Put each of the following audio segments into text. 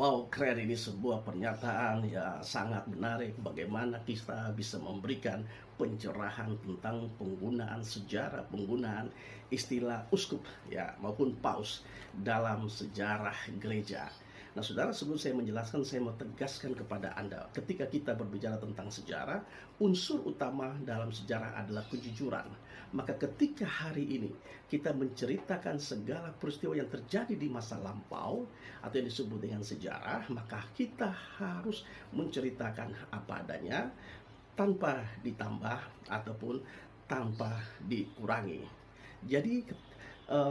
Wow, keren, ini sebuah pernyataan ya sangat menarik. Bagaimana kita bisa memberikan pencerahan tentang penggunaan sejarah, penggunaan istilah uskup ya maupun paus dalam sejarah gereja. Nah, saudara, sebelum saya menjelaskan, saya mau tegaskan kepada Anda, ketika kita berbicara tentang sejarah, unsur utama dalam sejarah adalah kejujuran. Maka ketika hari ini kita menceritakan segala peristiwa yang terjadi di masa lampau atau yang disebut dengan sejarah, maka kita harus menceritakan apa adanya tanpa ditambah ataupun tanpa dikurangi. Jadi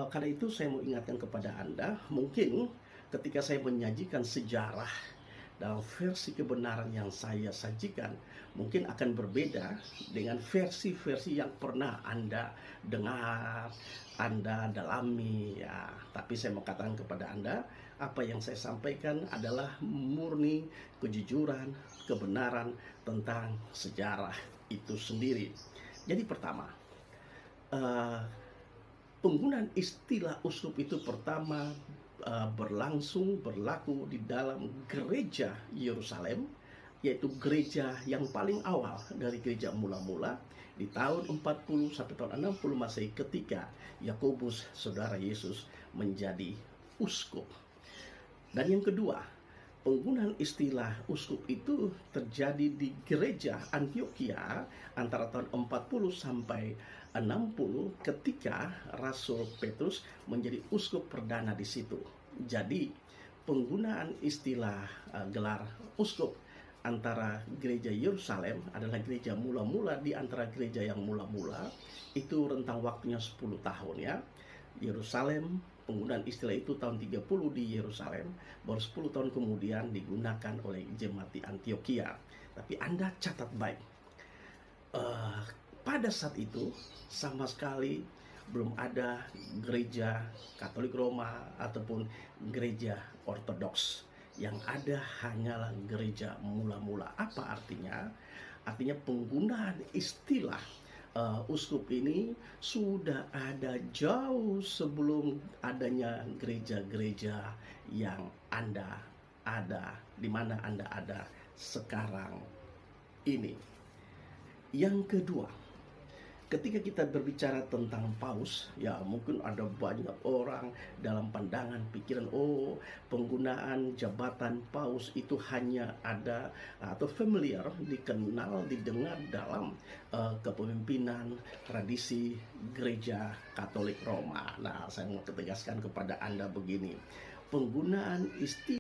karena itu saya mau ingatkan kepada Anda, mungkin ketika saya menyajikan sejarah dalam versi kebenaran yang saya sajikan mungkin akan berbeda dengan versi-versi yang pernah Anda dengar, Anda dalami ya. Tapi saya mau katakan kepada Anda, apa yang saya sampaikan adalah murni kejujuran, kebenaran tentang sejarah itu sendiri. Jadi pertama, eh, penggunaan istilah uskup itu pertama berlaku di dalam gereja Yerusalem, yaitu gereja yang paling awal dari gereja mula-mula di tahun 40 sampai tahun 60 Masehi ketika Yakobus saudara Yesus menjadi uskup. Dan yang kedua, penggunaan istilah uskup itu terjadi di gereja Antioquia antara tahun 40 sampai 60 ketika Rasul Petrus menjadi uskup perdana di situ. Jadi, penggunaan istilah gelar uskup antara gereja Yerusalem adalah gereja mula-mula di antara gereja yang mula-mula itu rentang waktunya 10 tahun ya. Yerusalem, penggunaan istilah itu tahun 30 di Yerusalem, baru 10 tahun kemudian digunakan oleh jemaat di Antioquia. Tapi Anda catat baik, uh, pada saat itu sama sekali belum ada gereja Katolik Roma ataupun gereja Ortodoks. Yang ada hanyalah gereja mula-mula. Apa artinya? Artinya penggunaan istilah uskup ini sudah ada jauh sebelum adanya gereja-gereja yang Anda ada, di mana Anda ada sekarang ini. Yang kedua, ketika kita berbicara tentang paus, ya mungkin ada banyak orang dalam pandangan pikiran, oh penggunaan jabatan paus itu hanya ada atau familiar, dikenal, didengar dalam kepemimpinan tradisi gereja Katolik Roma. Nah, saya mau tegaskan kepada Anda begini, penggunaan istilah